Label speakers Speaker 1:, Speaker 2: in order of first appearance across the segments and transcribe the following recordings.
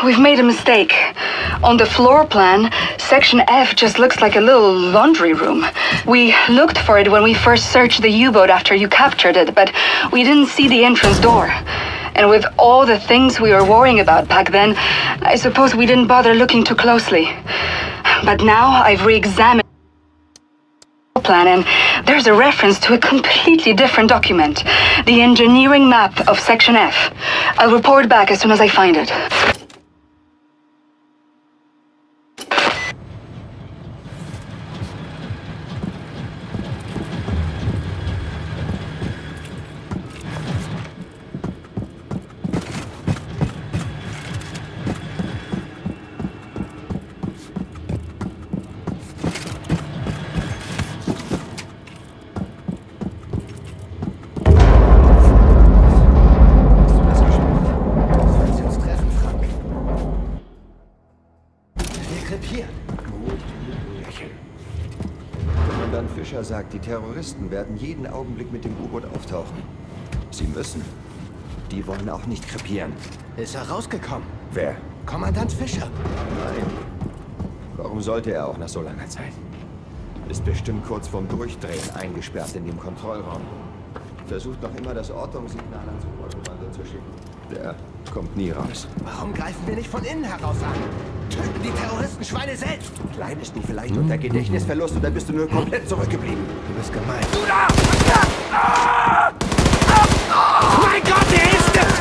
Speaker 1: we've made a mistake. On the floor plan, Section F just looks like a little laundry room. We looked for it when we first searched the U-boat after you captured it, but we didn't see the entrance door. And with all the things we were worrying about back then, I suppose we didn't bother looking too closely. But now I've re-examined the plan, and there's a reference to a completely different document. The engineering map of Section F. I'll report back as soon as I find it.
Speaker 2: Kommandant Fischer sagt, die Terroristen werden jeden Augenblick mit dem U-Boot auftauchen. Sie müssen. Die wollen auch nicht krepieren.
Speaker 3: Ist er rausgekommen?
Speaker 2: Wer?
Speaker 3: Kommandant Fischer.
Speaker 2: Nein. Warum sollte er auch nach so langer Zeit? Ist bestimmt kurz vorm Durchdrehen eingesperrt in dem Kontrollraum. Versucht noch immer das Ortungssignal ans U-Boot-Kommando zu schicken. Der kommt nie raus.
Speaker 3: Warum greifen wir nicht von innen heraus an? Töten die Terroristen Schweine selbst!
Speaker 2: Leidest du vielleicht unter Gedächtnisverlust und dann bist du nur komplett zurückgeblieben.
Speaker 3: Du bist gemein.
Speaker 2: Du da!
Speaker 3: Mein Gott, der ist es!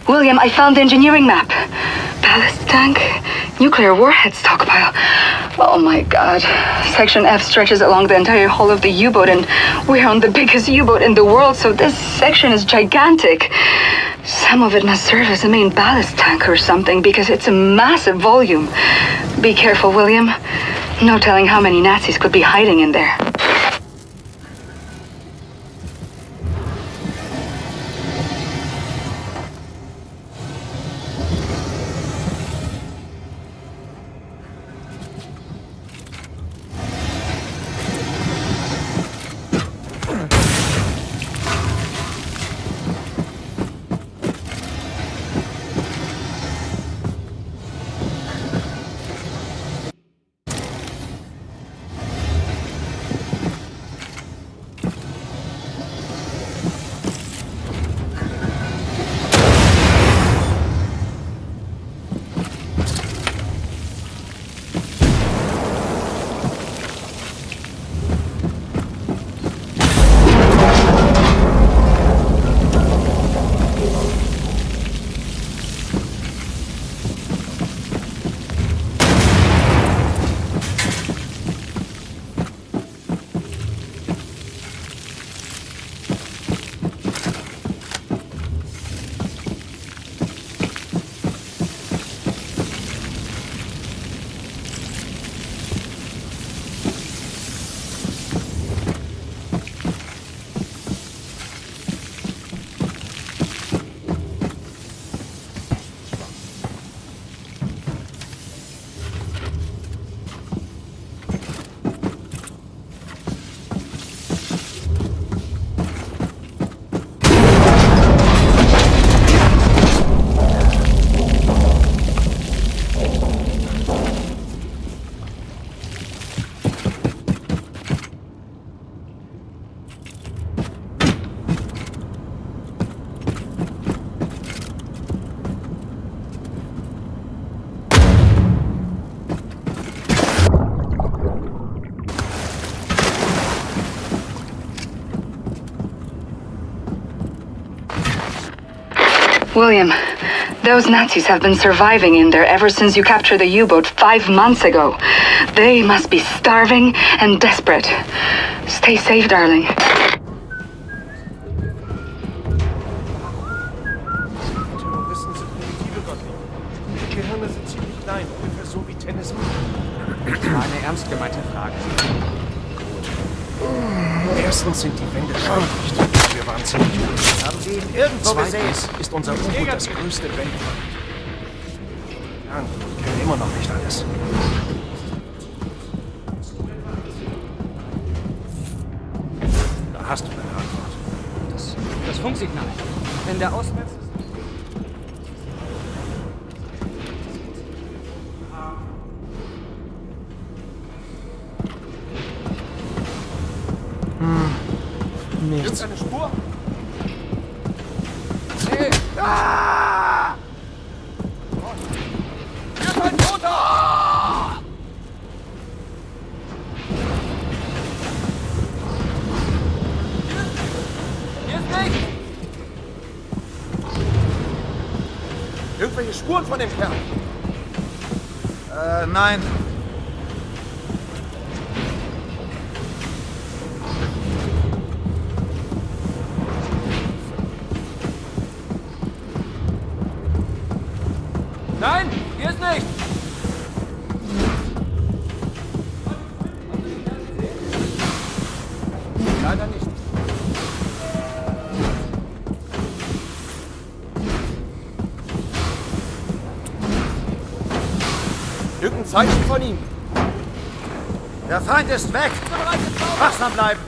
Speaker 1: William, I found the engineering map. Ballast tank, nuclear warhead stockpile. Oh my god. Section F stretches along the entire hull of the U-boat, and we're on the biggest U-boat in the world, so this section is gigantic. Some of it must serve as a main ballast tank or something, because it's a massive volume. Be careful, William. No telling how many Nazis could be hiding in there. William, those Nazis have been surviving in there ever since you captured the U-boat 5 months ago. They must be starving and desperate. Stay safe, darling.
Speaker 4: Terroristen sind primitive Gottliebe. Die Gehirne sind ziemlich klein, ungefähr so wie Tennis.
Speaker 5: Das war eine ernst gemeinte Frage.
Speaker 4: Erstens sind die Wände scheindicht. Wir waren ziemlich gut.
Speaker 5: Haben Sie ihn irgendwo gesehen?
Speaker 4: Zweitens ist unser U-Boot das größte weltweit. Ja, ich kenne immer noch nicht alles. Da hast du deine Antwort.
Speaker 5: Das Funksignal. Wenn der auswärts ist.
Speaker 4: Nichts. Eine Spur?
Speaker 5: Hey!
Speaker 4: Ah! Wir fallen runter!
Speaker 5: Hier ist nichts!
Speaker 4: Irgendwelche Spuren von dem Kerl?
Speaker 5: Nein. Nein, hier ist nichts!
Speaker 4: Leider nicht. Irgendein Zeichen von ihm.
Speaker 5: Der Feind ist weg! Wachsam bleiben!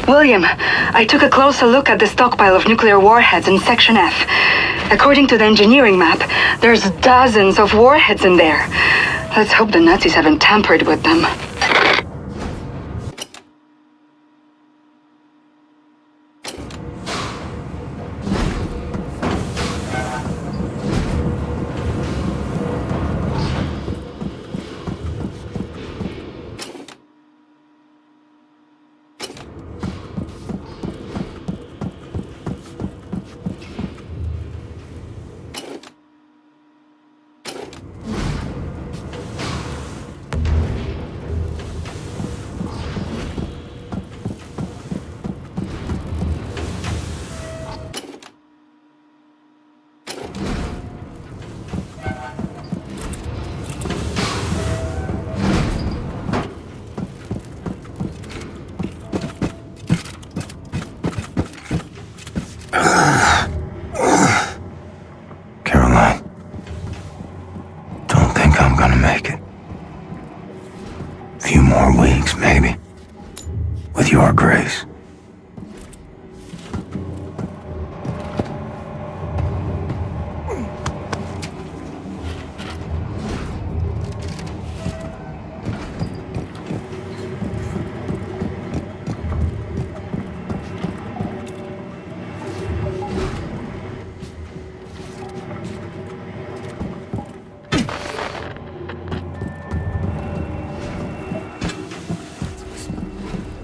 Speaker 1: William, I took a closer look at the stockpile of nuclear warheads in Section F. According to the engineering map, there's dozens of warheads in there. Let's hope the Nazis haven't tampered with them.
Speaker 6: more weeks, maybe. With your grace.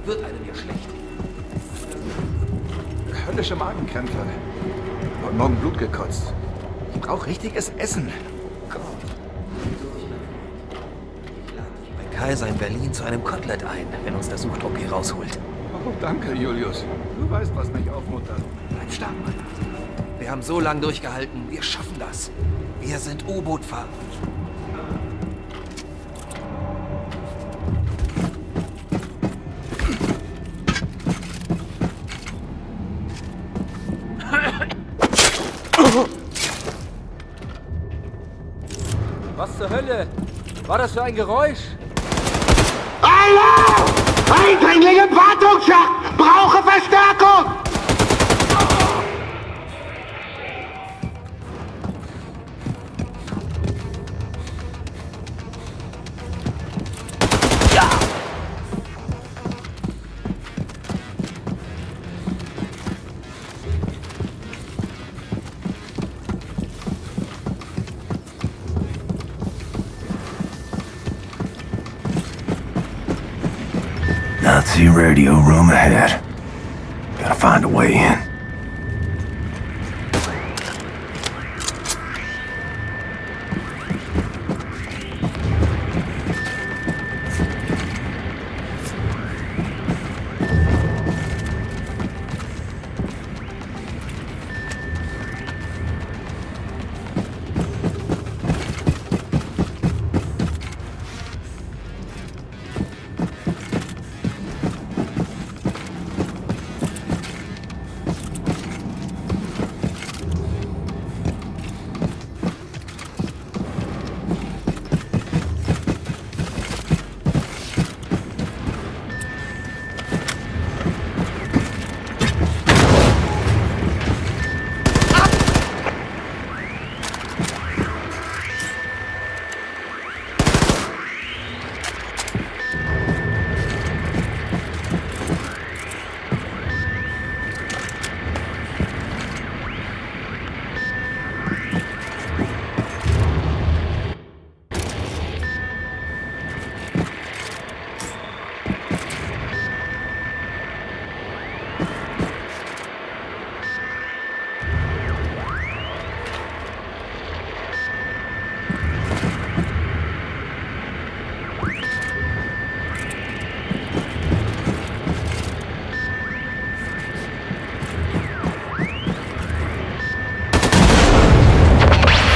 Speaker 3: Wird einem ja schlecht.
Speaker 7: Höllische Magenkrämpfe. Und morgen Blut gekotzt. Ich brauche richtiges Essen. Gott.
Speaker 3: Ich lade dich bei Kaiser in Berlin zu einem Kotelett ein, wenn uns der Suchdruck hier rausholt.
Speaker 7: Oh, danke, Julius. Du weißt, was mich aufmuntert.
Speaker 3: Bleib stark, Mann. Wir haben so lange durchgehalten. Wir schaffen das. Wir sind U-Boot-Fahrer.
Speaker 5: Was zur Hölle? War das für ein Geräusch?
Speaker 8: Alarm! Eindringling im Wartungsschacht! Brauche Verstärkung!
Speaker 6: Nazi radio room ahead. Gotta find a way in.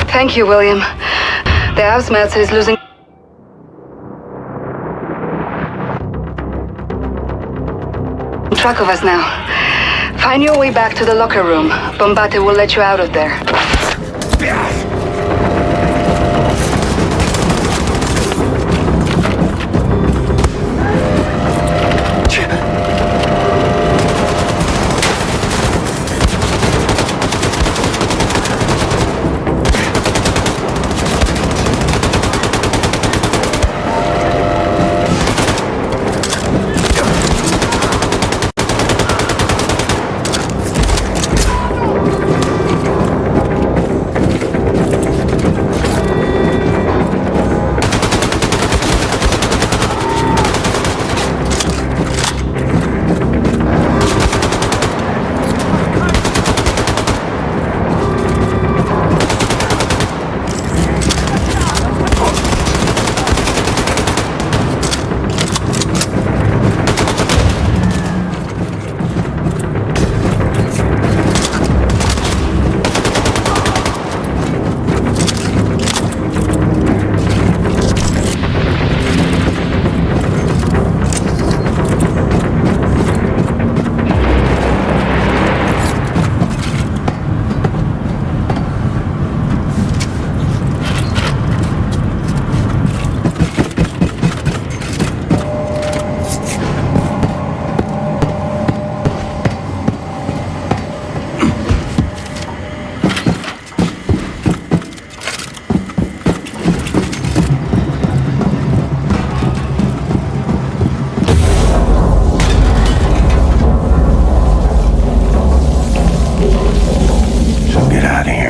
Speaker 1: Thank you, William. The Ausmerzer is losing track of us now. Find your way back to the locker room. Bombate will let you out of there.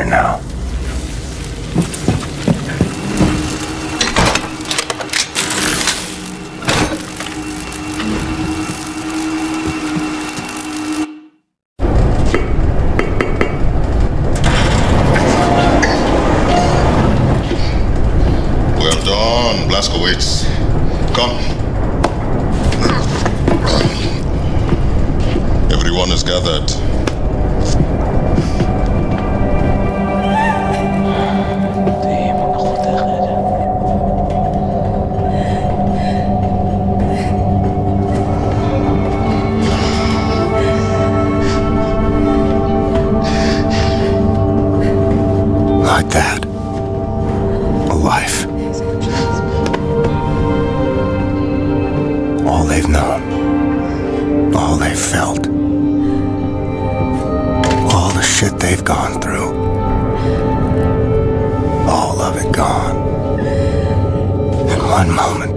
Speaker 6: right now.
Speaker 9: Well done, Blazkowicz. Come. Everyone is gathered.
Speaker 6: Like that. A life. All they've known. All they've felt. All the shit they've gone through. All of it gone. In one moment.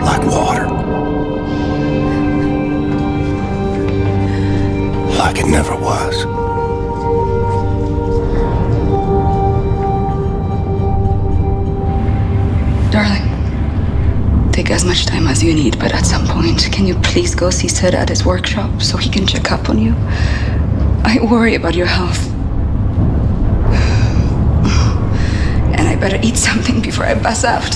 Speaker 6: Like water. Like it never was.
Speaker 1: Darling, take as much time as you need, but at some point, can you please go see Sid at his workshop so he can check up on you? I worry about your health. And I better eat something before I pass out.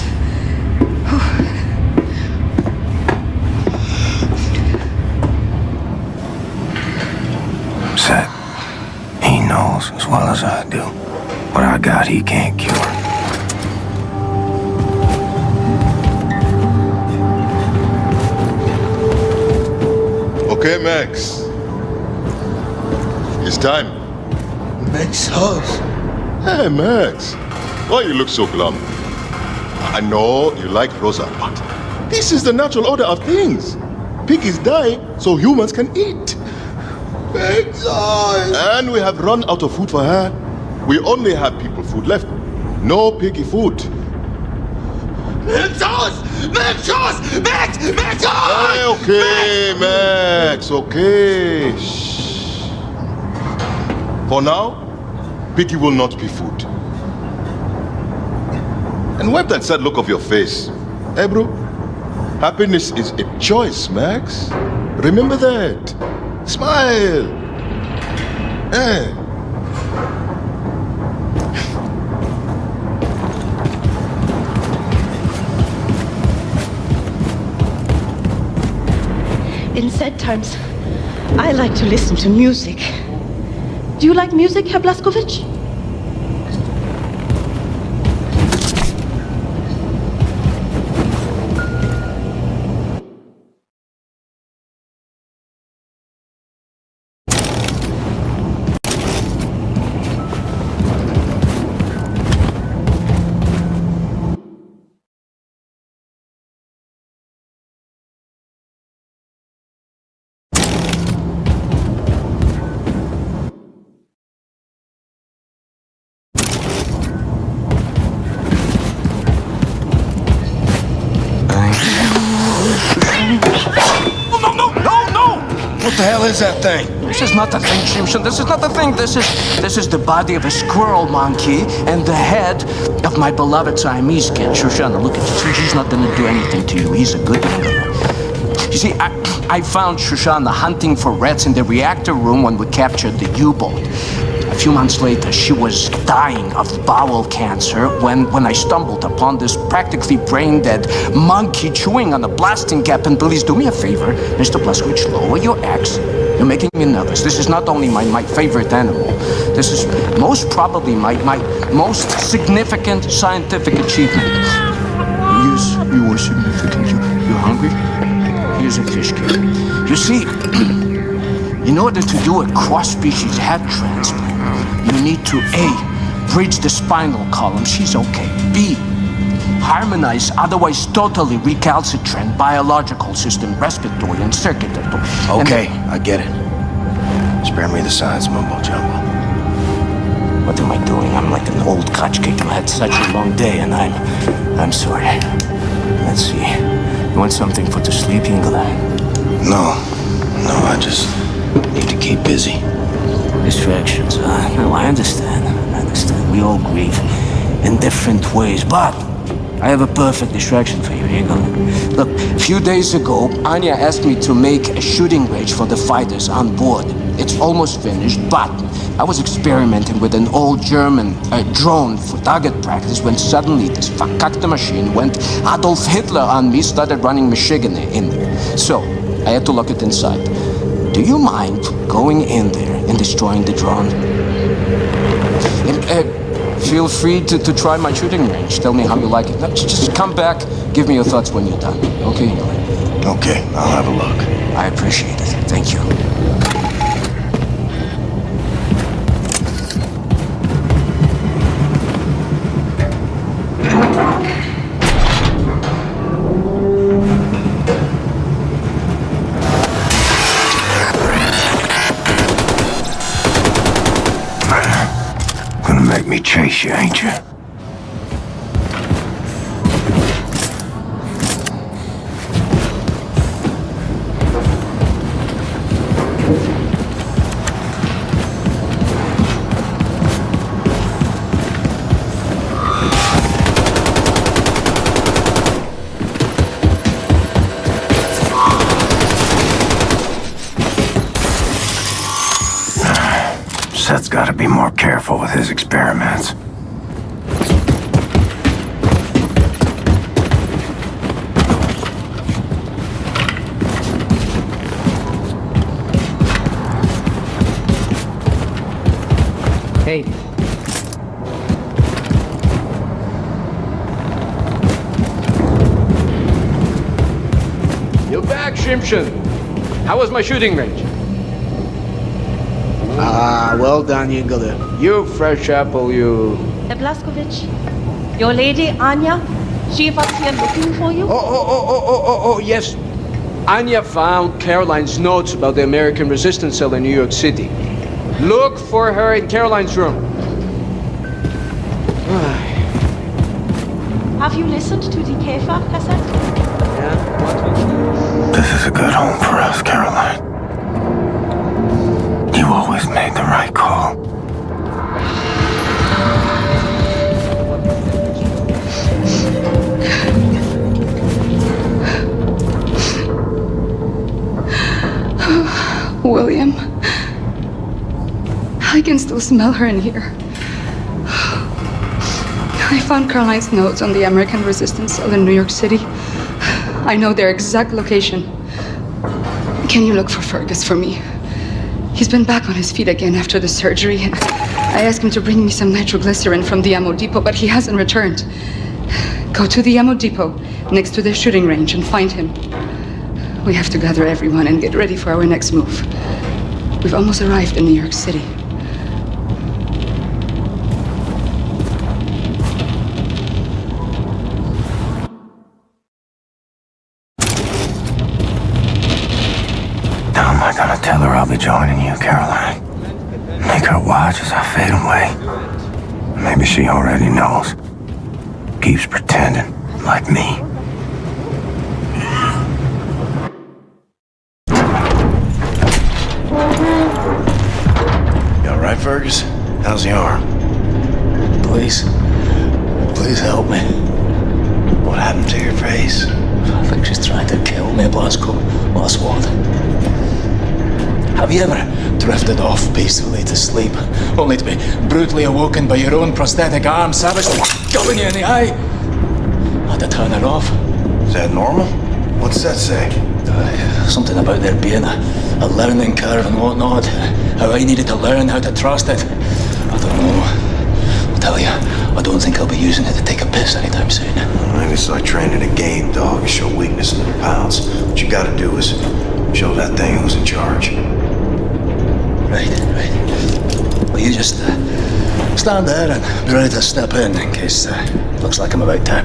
Speaker 6: Sid, he knows as well as I do. What I got, he can't cure.
Speaker 9: Okay, Max. It's time.
Speaker 7: Max Haus.
Speaker 9: Hey, Max. Why you look so glum? I know you like Rosa, but this is the natural order of things. Pig is dying so humans can eat.
Speaker 7: Max Haus.
Speaker 9: And we have run out of food for her. We only have people food left. No piggy food.
Speaker 7: Max Haus. Max Haus. Max Haus.
Speaker 9: Hey, okay, Max, okay. Shh. For now, piggy will not be food. And wipe that sad look off your face. Hey, bro. Happiness is a choice, Max. Remember that. Smile. Hey.
Speaker 10: In sad times, I like to listen to music. Do you like music, Herr Blazkowicz?
Speaker 7: What the hell is that thing?
Speaker 11: This is not the thing, Shimshon. This is not the thing. This is the body of a squirrel monkey and the head of my beloved Siamese kid, Shoshana. Look at this. He's not going to do anything to you. He's a good one. You see, I found Shoshana hunting for rats in the reactor room when we captured the U-boat. A few months later, she was dying of bowel cancer when I stumbled upon this practically brain-dead monkey chewing on a blasting cap. And please do me a favor, Mr. Blazkowicz, lower your axe. You're making me nervous. This is not only my favorite animal. This is most probably my most significant scientific achievement. Yes, you are significant. You hungry? Here's a fish cake. You see, in order to do a cross-species head transplant, you need to A, bridge the spinal column. She's okay. B, harmonize otherwise totally recalcitrant biological system, respiratory and circulatory.
Speaker 6: Okay, I get it. Spare me the science mumbo jumbo.
Speaker 11: What am I doing? I'm like an old kachkik. I had such a long day and I'm sorry. Let's see. You want something for the sleep, Ingela?
Speaker 6: No, I just need to keep busy.
Speaker 11: Distractions, No, I understand. We all grieve in different ways, but I have a perfect distraction for you, Ingela. Look, a few days ago, Anya asked me to make a shooting range for the fighters on board. It's almost finished, but I was experimenting with an old German drone for target practice when suddenly this verkackte machine went Adolf Hitler on me, started running Michigan in there. So, I had to lock it inside. Do you mind going in there and destroying the drone? Feel free to try my shooting range. Tell me how you like it. Just come back, give me your thoughts when you're done. Okay?
Speaker 6: Okay, I'll have a look.
Speaker 11: I appreciate it. Thank you.
Speaker 6: Make me chase you, ain't you? Seth's got to be more careful with his experiments.
Speaker 11: Hey.
Speaker 12: You're back, Shimshon. How was my shooting range?
Speaker 11: Well done, Ingela. You fresh apple, you.
Speaker 10: Herr Blazkowicz, your lady, Anya, she was here looking for you?
Speaker 12: Oh, yes. Anya found Caroline's notes about the American resistance cell in New York City. Look for her in Caroline's room.
Speaker 10: Have you listened to the Käfer cassette?
Speaker 12: Yeah?
Speaker 6: This is a good home for us, Caroline. You always made the right call.
Speaker 1: William, I can still smell her in here. I found Caroline's notes on the American resistance cell in New York City. I know their exact location. Can you look for Fergus for me? He's been back on his feet again after the surgery, and I asked him to bring me some nitroglycerin from the ammo depot, but he hasn't returned. Go to the ammo depot next to the shooting range and find him. We have to gather everyone and get ready for our next move. We've almost arrived in New York City.
Speaker 6: How am I gonna tell her I'll be joining you, Caroline? Make her watch as I fade away. Maybe she already knows. Keeps pretending, like me.
Speaker 7: You alright, Fergus? How's the arm?
Speaker 11: Please help me.
Speaker 7: What happened to your face?
Speaker 11: I think she's trying to kill me, Blazko. Last word. Have you ever drifted off peacefully to sleep, only to be brutally awoken by your own prosthetic arm savagely gobbing you in the eye? I had to turn it off.
Speaker 7: Is that normal? What's that say?
Speaker 11: Something about there being a learning curve and whatnot. How I needed to learn how to trust it. I don't know. I'll tell you, I don't think I'll be using it to take a piss anytime soon.
Speaker 7: Maybe it's like training a game dog. Show weakness and it pounce. What you gotta do is show that thing who's in charge.
Speaker 11: Right. Well, you just stand there and be ready to step in case looks like I'm about to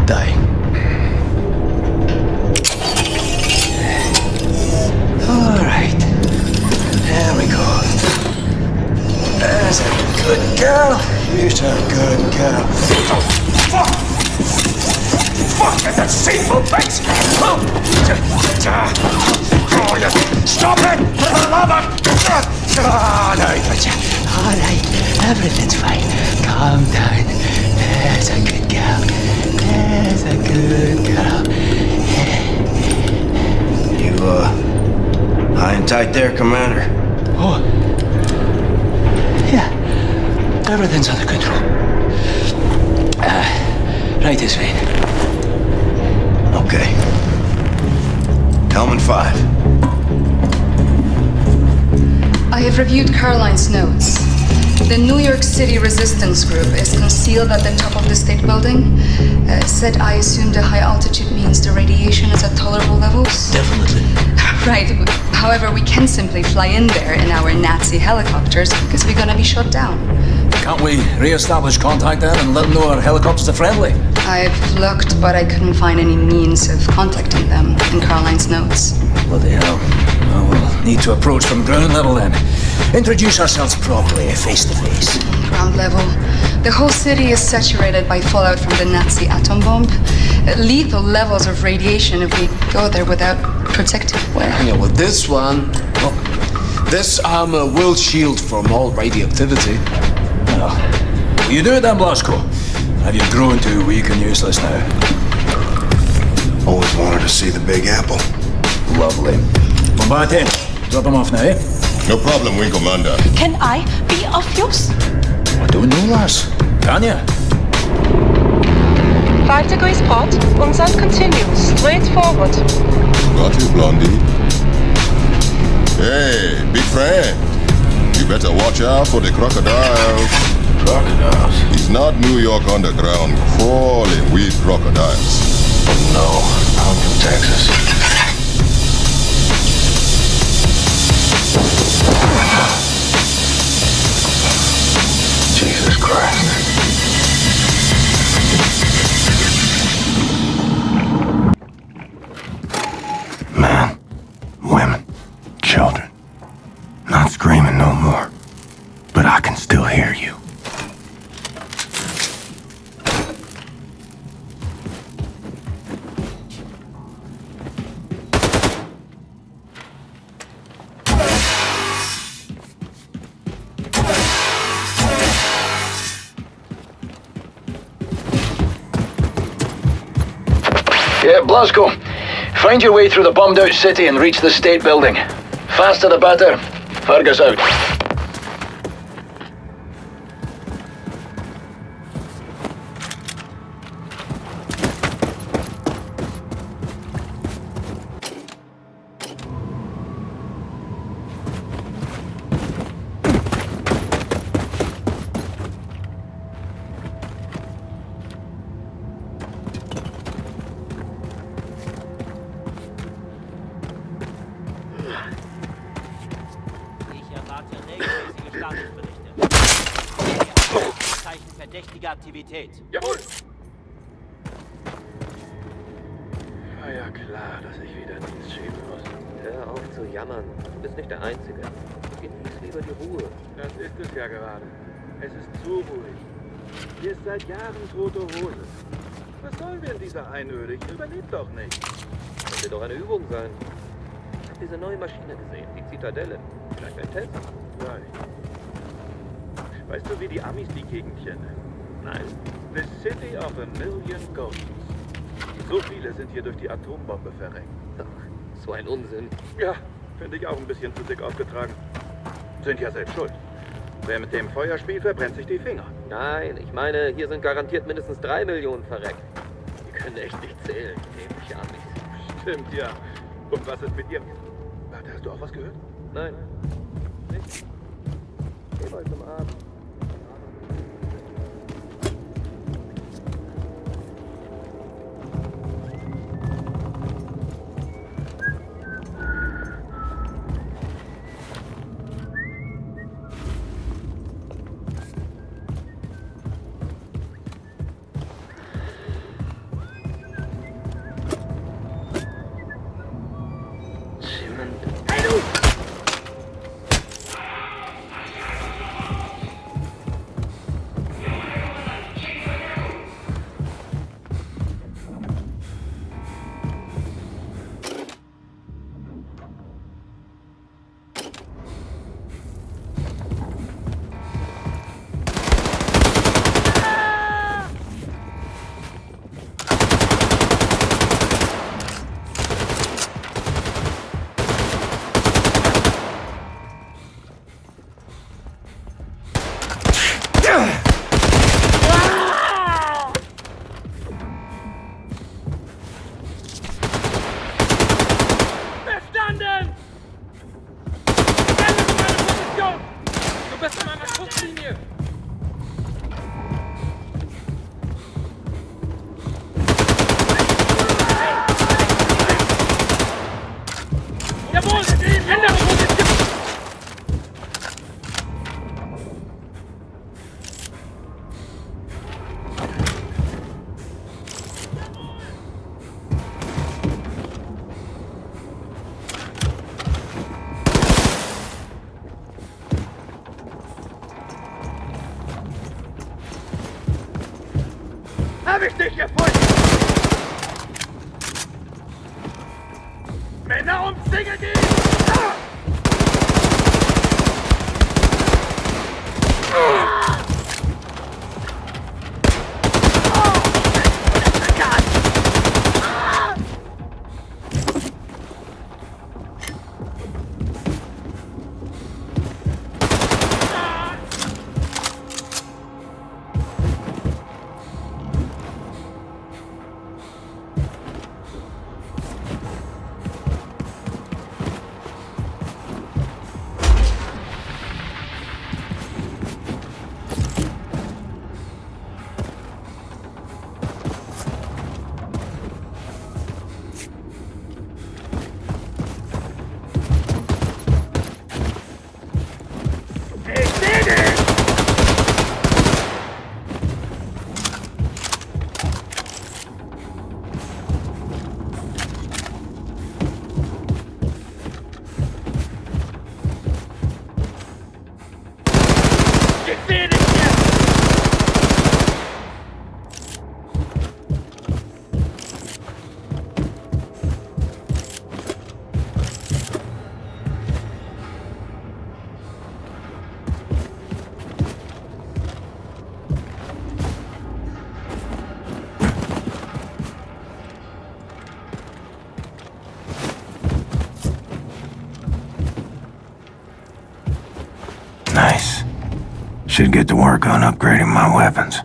Speaker 11: die. All right. There we go. There's a good girl. You're a good girl. Oh, fuck! Fuck, that's a deceitful
Speaker 6: Stop it! For the love of... All right, everything's fine. Calm down. There's a good girl. There's a good girl. You, high and tight there, Commander? Oh. Yeah. Everything's under control. Right this way. Okay. Helmet 5.
Speaker 1: I have reviewed Caroline's notes. The New York City resistance group is concealed at the top of the state building. Said I assume the high altitude means the radiation is at tolerable levels?
Speaker 6: Definitely.
Speaker 1: Right. However, we can simply fly in there in our Nazi helicopters because we're gonna be shot down.
Speaker 6: Can't we re-establish contact then and let them know our helicopters are friendly?
Speaker 1: I've looked, but I couldn't find any means of contacting them in Caroline's notes.
Speaker 6: Bloody hell. Well, we'll need to approach from ground level then. Introduce ourselves properly, face to face.
Speaker 1: Ground level. The whole city is saturated by fallout from the Nazi atom bomb. Lethal levels of radiation if we go there without protective wear.
Speaker 12: Yeah, well, this one... Well, this armor will shield from all radioactivity.
Speaker 6: Well, you do it then, Blazko. Have you grown too weak and useless now?
Speaker 7: Always wanted to see the Big Apple.
Speaker 6: Lovely. Bombate, drop him off now, eh?
Speaker 9: No problem, Wing Commander.
Speaker 10: Can I be of use?
Speaker 6: I don't know, lass. Can ya?
Speaker 10: 5 degrees port. Umsat continues. Straight forward.
Speaker 9: Got you, Blondie. Hey, big friend. You better watch out for the crocodiles.
Speaker 6: Crocodiles?
Speaker 9: It's not New York underground crawling with crocodiles.
Speaker 6: No, I'm from Texas. Jesus Christ. Men, women, children. Not screaming no more. But I can still hear you.
Speaker 13: Yeah, Blazko. Find your way through the bombed-out city and reach the state building. Faster the better. Fergus out.
Speaker 14: Aktivität.
Speaker 4: Jawohl! War ja klar, dass ich wieder Dienst schieben muss.
Speaker 14: Hör auf zu jammern. Du bist nicht der Einzige. Genieß lieber die Ruhe.
Speaker 4: Das ist es ja gerade. Es ist zu ruhig. Hier ist seit Jahren tote Hose. Was sollen wir in dieser Einöde? Ich überlebe doch nicht.
Speaker 14: Das wird doch eine Übung sein. Ich hab diese neue Maschine gesehen, die Zitadelle. Vielleicht ein Test?
Speaker 4: Vielleicht. Weißt du, wie die Amis die Gegend hier nennen?
Speaker 14: Nein.
Speaker 4: The City of a Million Ghosts. So viele sind hier durch die Atombombe verreckt.
Speaker 14: Ach, so ein Unsinn.
Speaker 4: Ja, finde ich auch ein bisschen zu dick aufgetragen. Sind ja selbst schuld. Wer mit dem Feuer spielt, verbrennt sich die Finger.
Speaker 14: Nein, ich meine, hier sind garantiert mindestens 3 Millionen verreckt. Die können echt nicht zählen, dämliche Amis.
Speaker 4: Stimmt, ja. Und was ist mit ihr? Warte, hast du auch was gehört?
Speaker 14: Nein. Nicht? Geh mal zum Abend.
Speaker 4: Jawohl! Ändere Position! Hab ich dich gefunden! Männer umzingelt ihn!
Speaker 7: Nice. Should get to work on upgrading my weapons.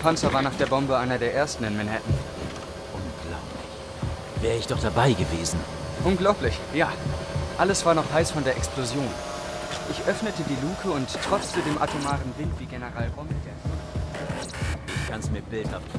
Speaker 15: Panzer war nach der Bombe einer der ersten in Manhattan.
Speaker 6: Unglaublich. Wäre ich doch dabei gewesen.
Speaker 15: Unglaublich, ja. Alles war noch heiß von der Explosion. Ich öffnete die Luke und trotzte dem atomaren Wind wie General Rommel.
Speaker 6: Ich kann's mir bildhaft.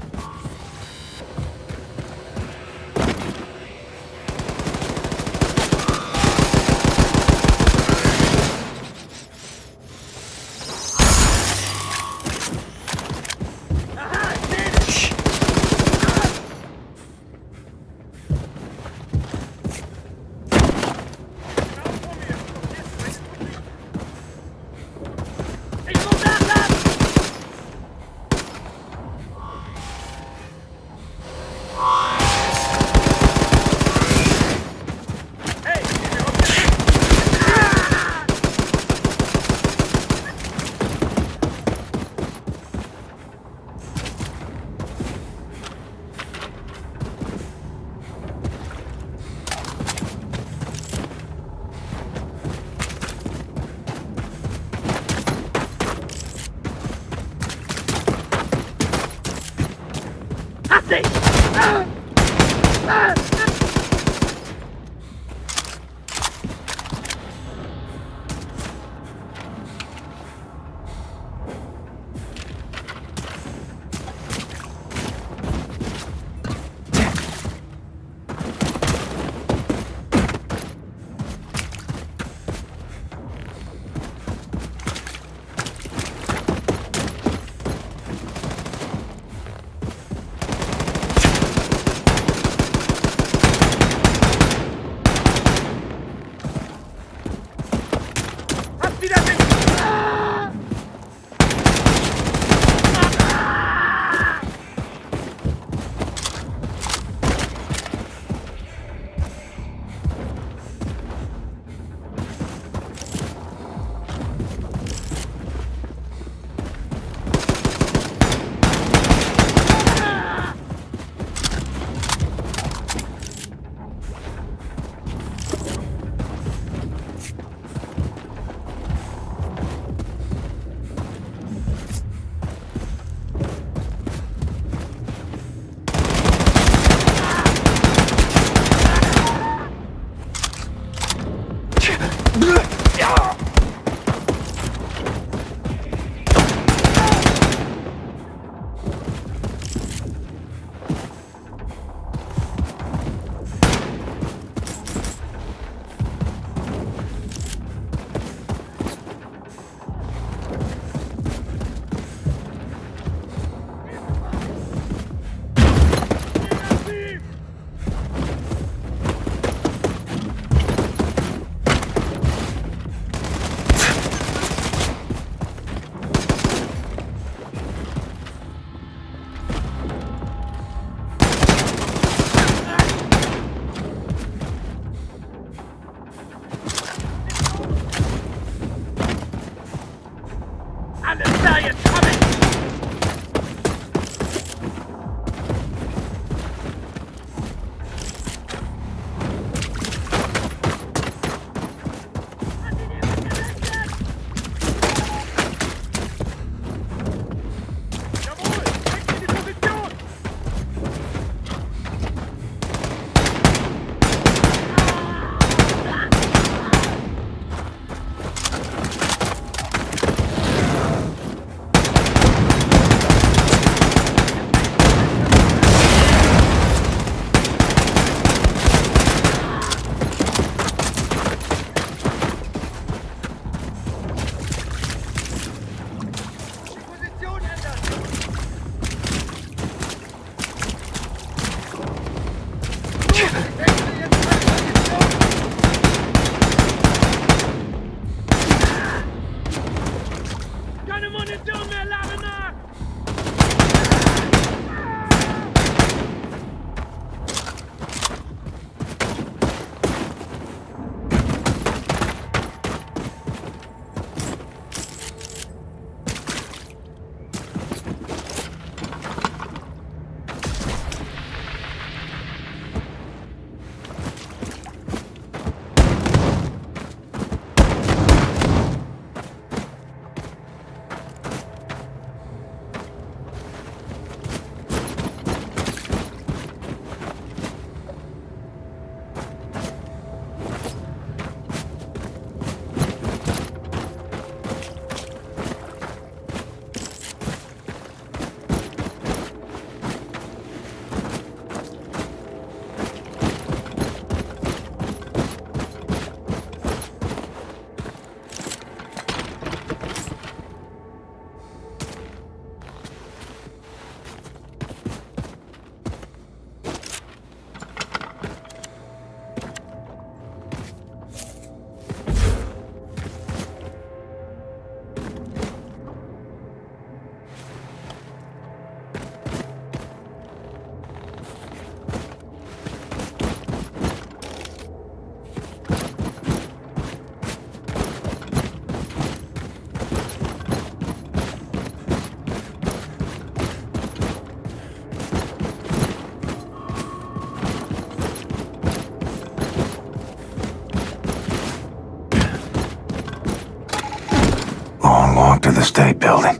Speaker 7: walk to the state building.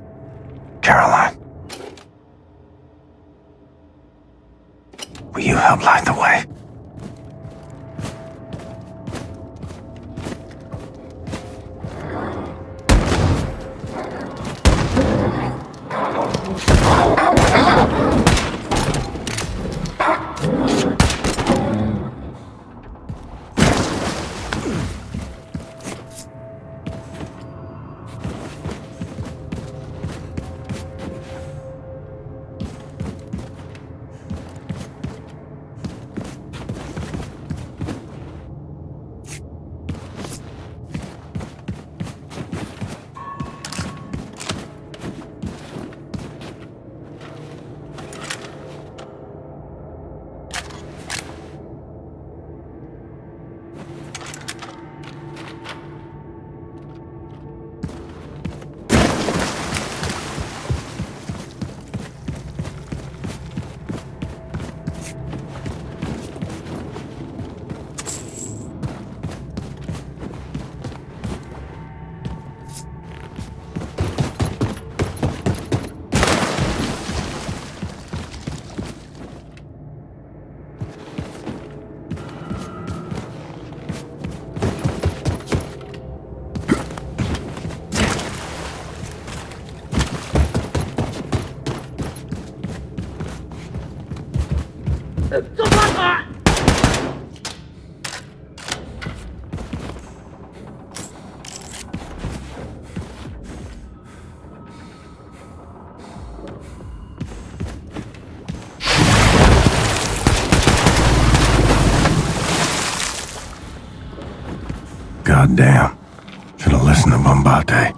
Speaker 7: Caroline. Will you help light the way? Goddamn. Should have listened to Bombate.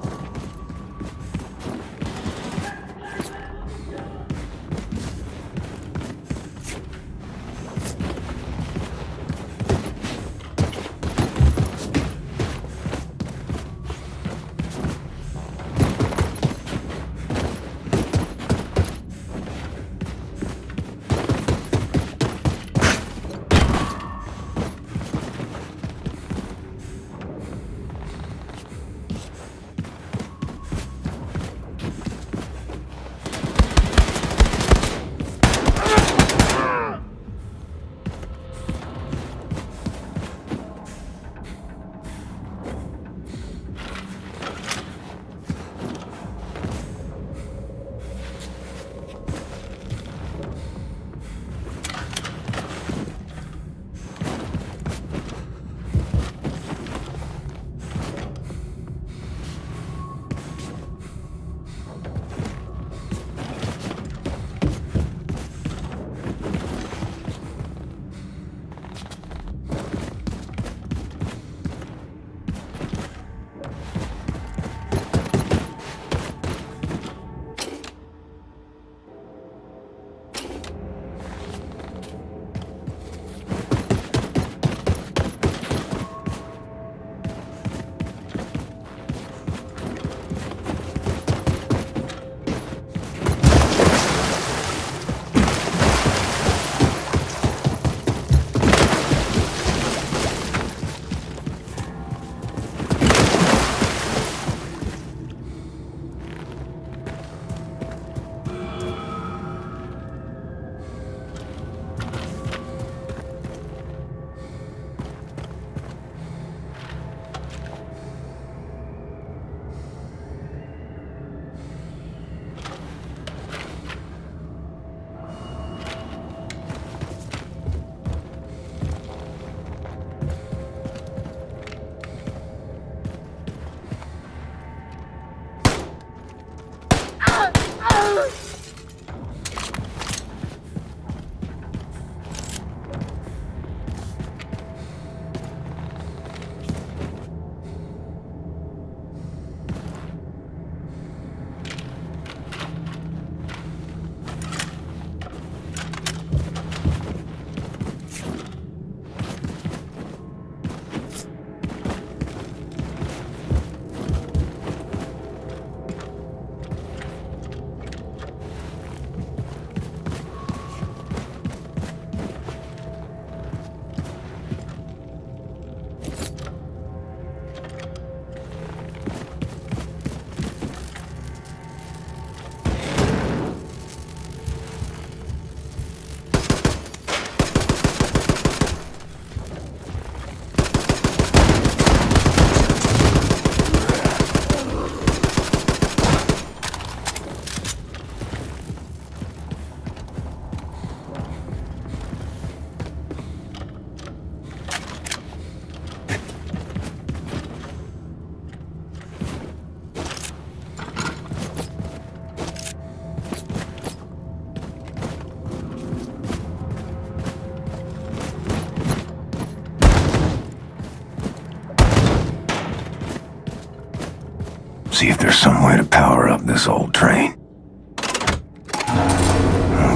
Speaker 7: See if there's some way to power up this old train.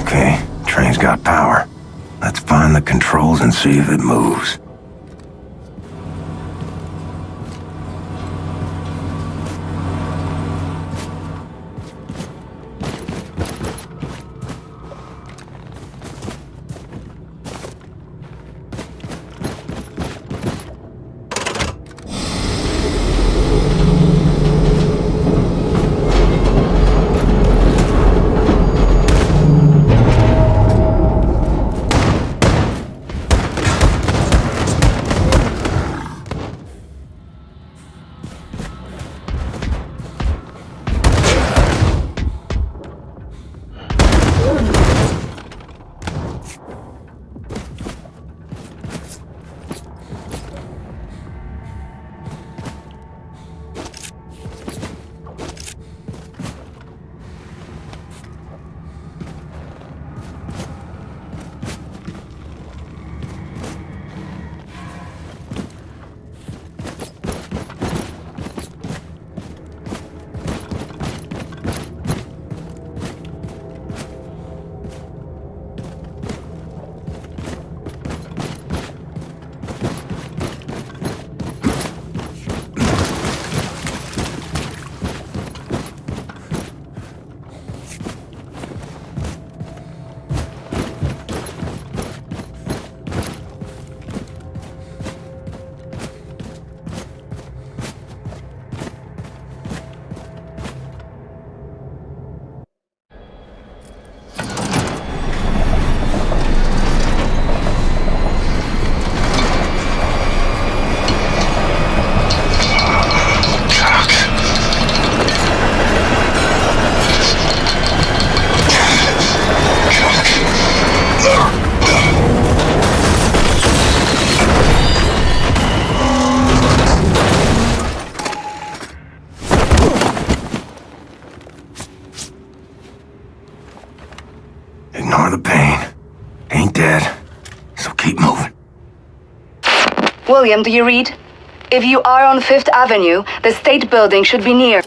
Speaker 7: Okay, train's got power. Let's find the controls and see if it moves. Ignore the pain. Ain't dead. So keep moving.
Speaker 1: William, do you read? If you are on 5th Avenue, the State Building should be near.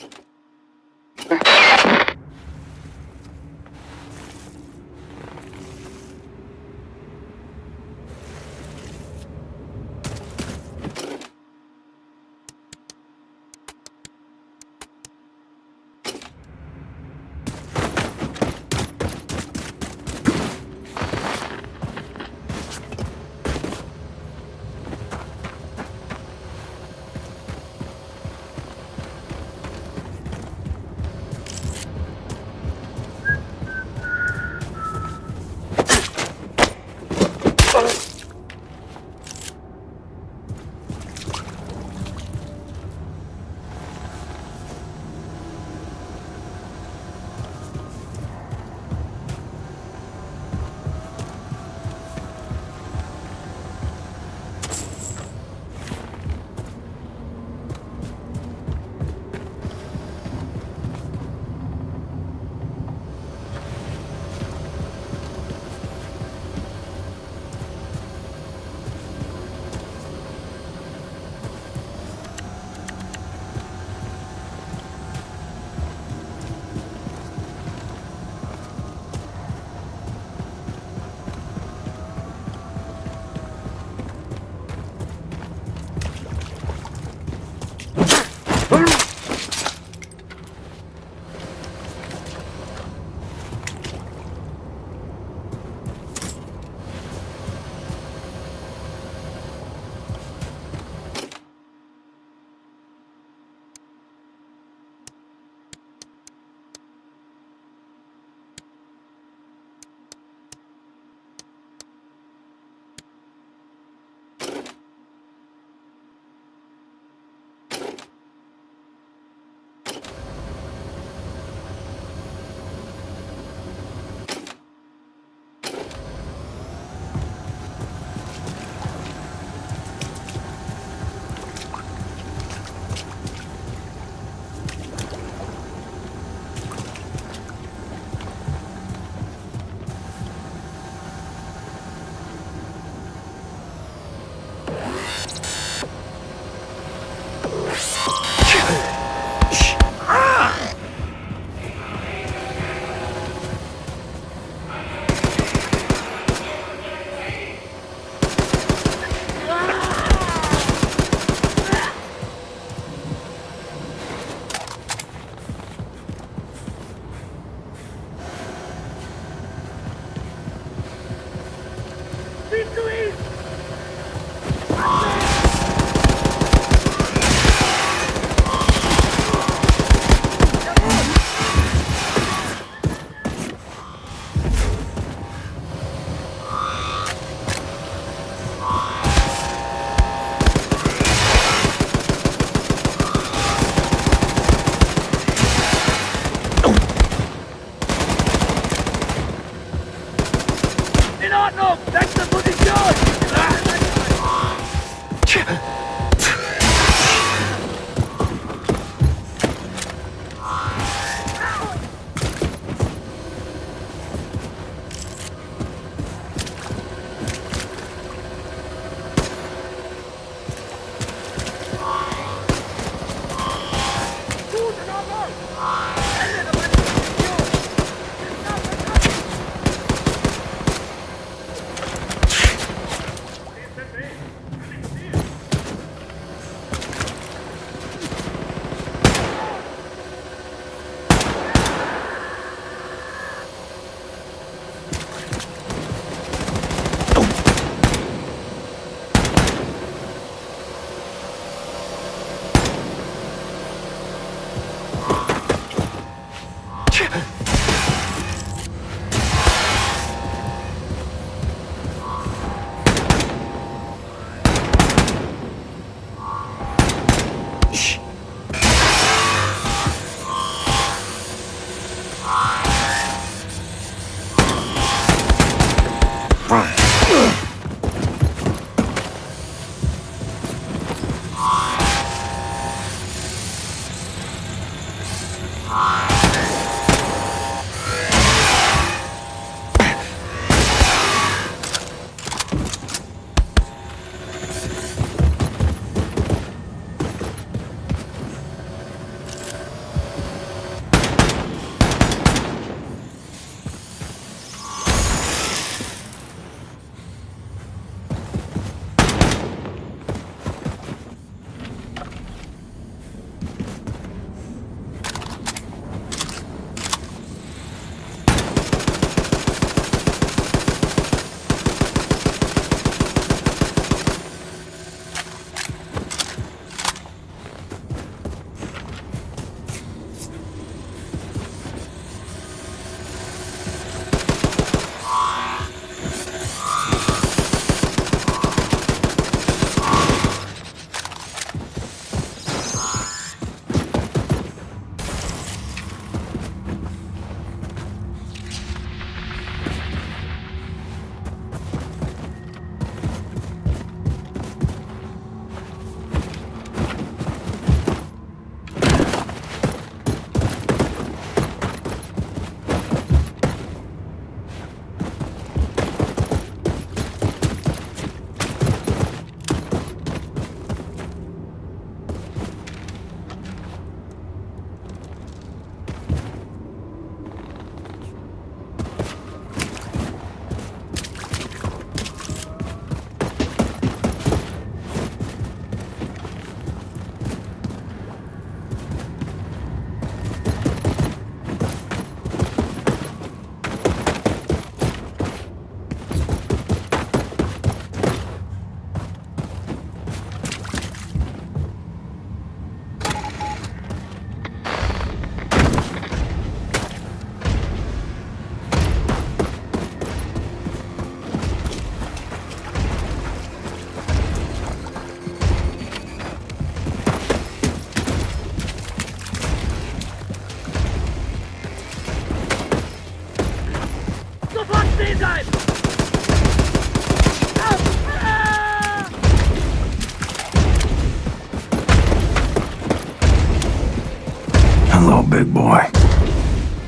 Speaker 7: big boy.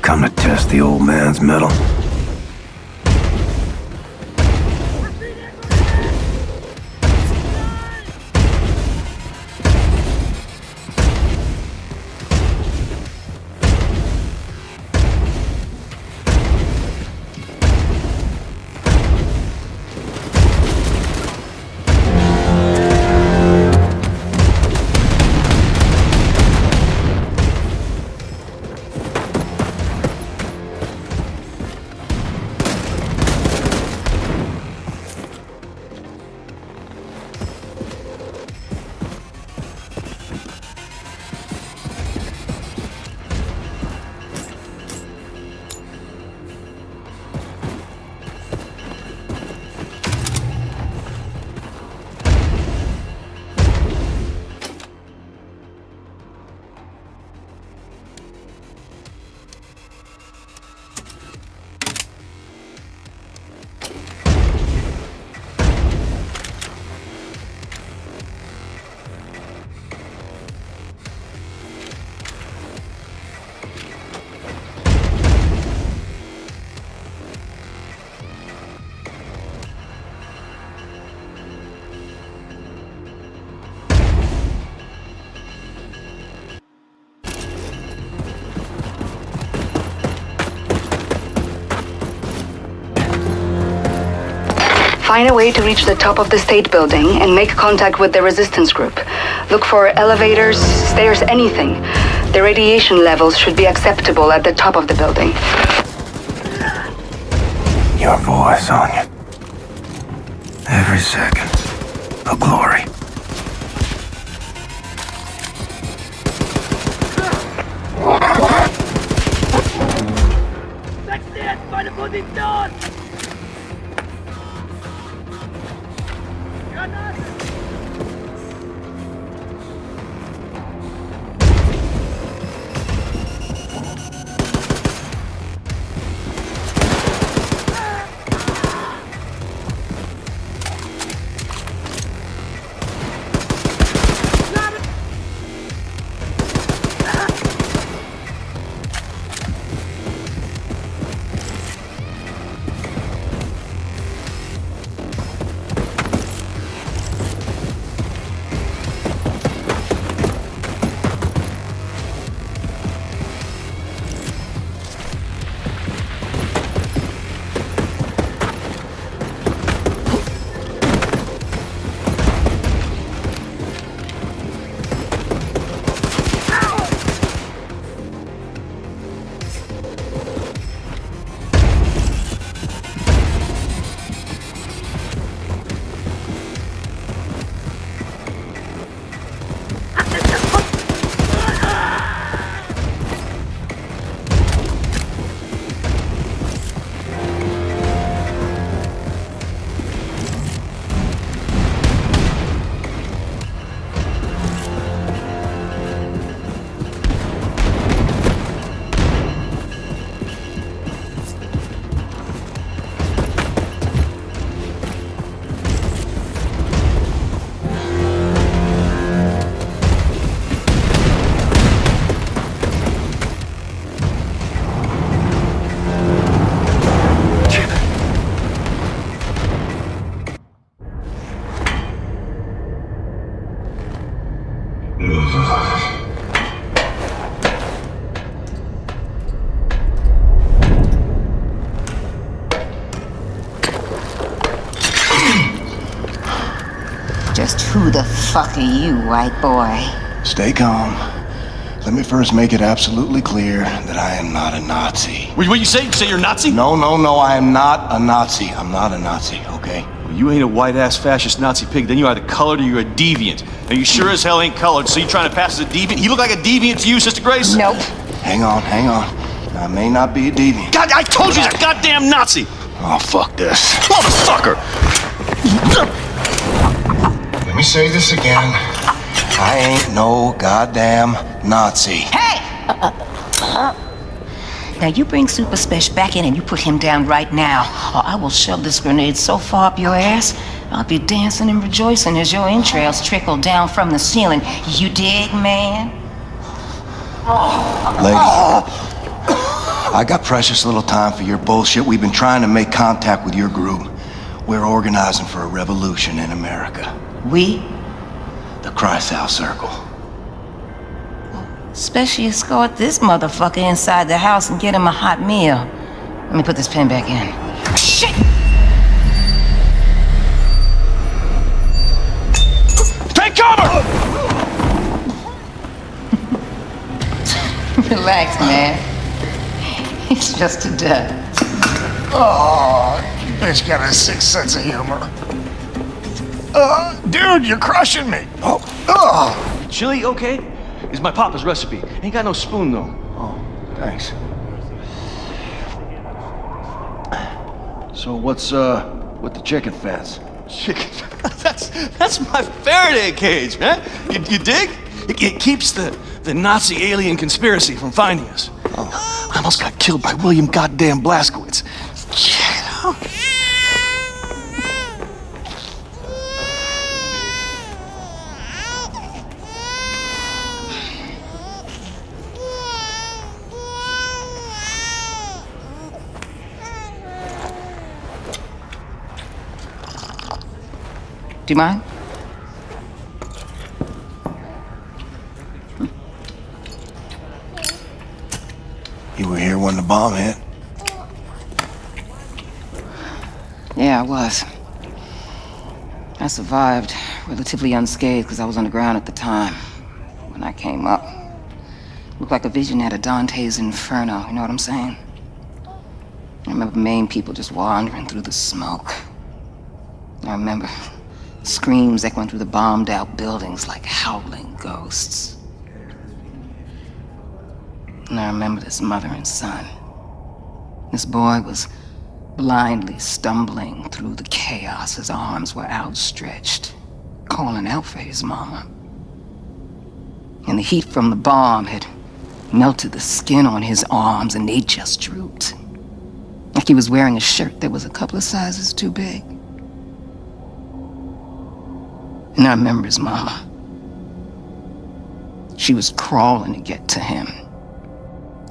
Speaker 7: Come to test the old man's mettle.
Speaker 1: Find a way to reach the top of the state building and make contact with the resistance group. Look for elevators, stairs, anything. The radiation levels should be acceptable at the top of the building.
Speaker 7: Your voice, Anya. Every second. A glory.
Speaker 8: Fixiert meine Position! Granate!
Speaker 16: Just who the fuck are you, white boy?
Speaker 7: Stay calm. Let me first make it absolutely clear that I am not a Nazi.
Speaker 17: What you say? You say you're a Nazi?
Speaker 7: No, I am not a Nazi. I'm not a Nazi, okay?
Speaker 17: Well, you ain't a white-ass fascist Nazi pig, then you're either colored or you're a deviant. Now you sure as hell ain't colored, so you trying to pass as a deviant? He look like a deviant to you, Sister Grace?
Speaker 16: Nope.
Speaker 7: Hang on. I may not be a deviant.
Speaker 17: God, I told you he's a goddamn Nazi!
Speaker 7: Oh, fuck this.
Speaker 17: Motherfucker!
Speaker 7: Let me say this again. I ain't no goddamn Nazi.
Speaker 16: Hey! Now you bring Super Special back in and you put him down right now, or I will shove this grenade so far up your ass, I'll be dancing and rejoicing as your entrails trickle down from the ceiling. You dig, man?
Speaker 7: I got precious little time for your bullshit. We've been trying to make contact with your group. We're organizing for a revolution in America.
Speaker 16: We?
Speaker 7: The Kreisau Circle.
Speaker 16: Especially escort this motherfucker inside the house and get him a hot meal. Let me put this pen back in. Shit!
Speaker 17: Take cover!
Speaker 16: Relax, man. It's just a duck.
Speaker 6: Oh, you bitch got a sick sense of humor. Dude, you're crushing me. Oh.
Speaker 17: Chili, okay? It's my papa's recipe. Ain't got no spoon, though.
Speaker 7: Oh, thanks. So what's with the chicken fence?
Speaker 17: Chicken. That's my Faraday cage, man. You dig? It keeps the Nazi alien conspiracy from finding us. Oh. I almost got killed by William goddamn Blazkowicz.
Speaker 16: Do you mind?
Speaker 7: You were here when the bomb hit?
Speaker 16: Yeah, I was. I survived relatively unscathed because I was underground at the time. When I came up, looked like a vision out of Dante's Inferno, you know what I'm saying? I remember Maine people just wandering through the smoke. I remember screams echoing through the bombed-out buildings like howling ghosts. And I remember this mother and son. This boy was blindly stumbling through the chaos. His arms were outstretched, calling out for his mama. And the heat from the bomb had melted the skin on his arms, and they just drooped. Like he was wearing a shirt that was a couple of sizes too big. And I remember his mama. She was crawling to get to him.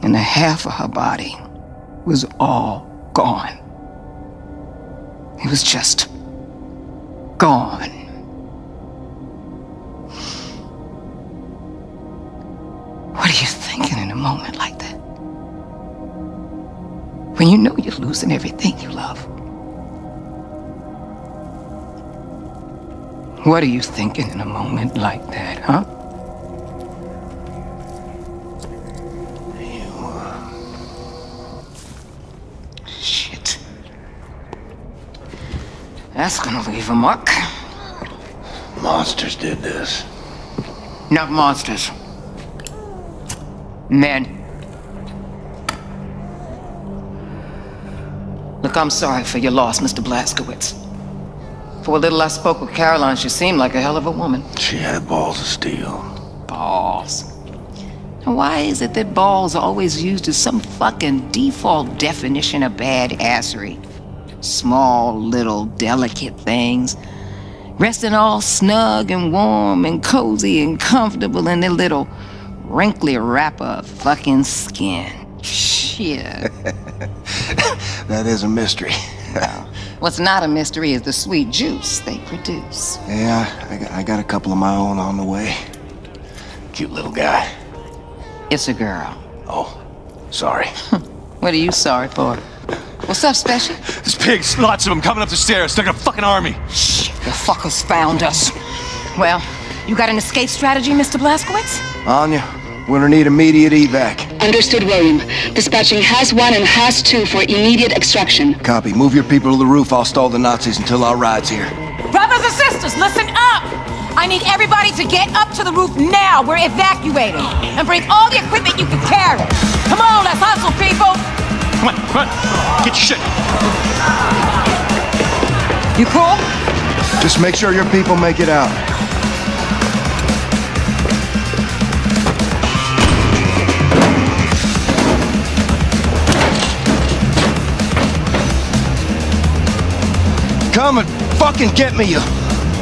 Speaker 16: And the half of her body was all gone. It was just gone. What are you thinking in a moment like that? When you know you're losing everything you love. What are you thinking in a moment like that, huh? Shit. That's gonna leave a mark.
Speaker 7: Monsters did this.
Speaker 16: Not monsters. Men. Look, I'm sorry for your loss, Mr. Blazkowicz. For a little I spoke with Caroline, she seemed like a hell of a woman.
Speaker 7: She had balls of steel.
Speaker 16: Balls. Now, why is it that balls are always used as some fucking default definition of badassery? Small, little, delicate things. Resting all snug and warm and cozy and comfortable in their little wrinkly wrapper of fucking skin. Shit.
Speaker 7: That is a mystery.
Speaker 16: What's not a mystery is the sweet juice they produce.
Speaker 7: Yeah, I got a couple of my own on the way. Cute little guy.
Speaker 16: It's a girl.
Speaker 7: Oh, sorry.
Speaker 16: What are you sorry for? What's up, Special?
Speaker 17: There's pigs, lots of them coming up the stairs. They're like a fucking army.
Speaker 16: Shit, the fuckers found us. Well, you got an escape strategy, Mr. Blazkowicz?
Speaker 7: Anya, we're gonna need immediate evac.
Speaker 1: Understood, William. Dispatching Has 1 and Has 2 for immediate extraction.
Speaker 7: Copy. Move your people to the roof. I'll stall the Nazis until our ride's here.
Speaker 16: Brothers and sisters, listen up! I need everybody to get up to the roof now. We're evacuating. And bring all the equipment you can carry. Come on, let's hustle, people!
Speaker 17: Come on. Get your shit.
Speaker 16: You cool?
Speaker 7: Just make sure your people make it out. Come and fucking get me, you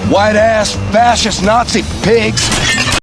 Speaker 7: white-ass fascist Nazi pigs!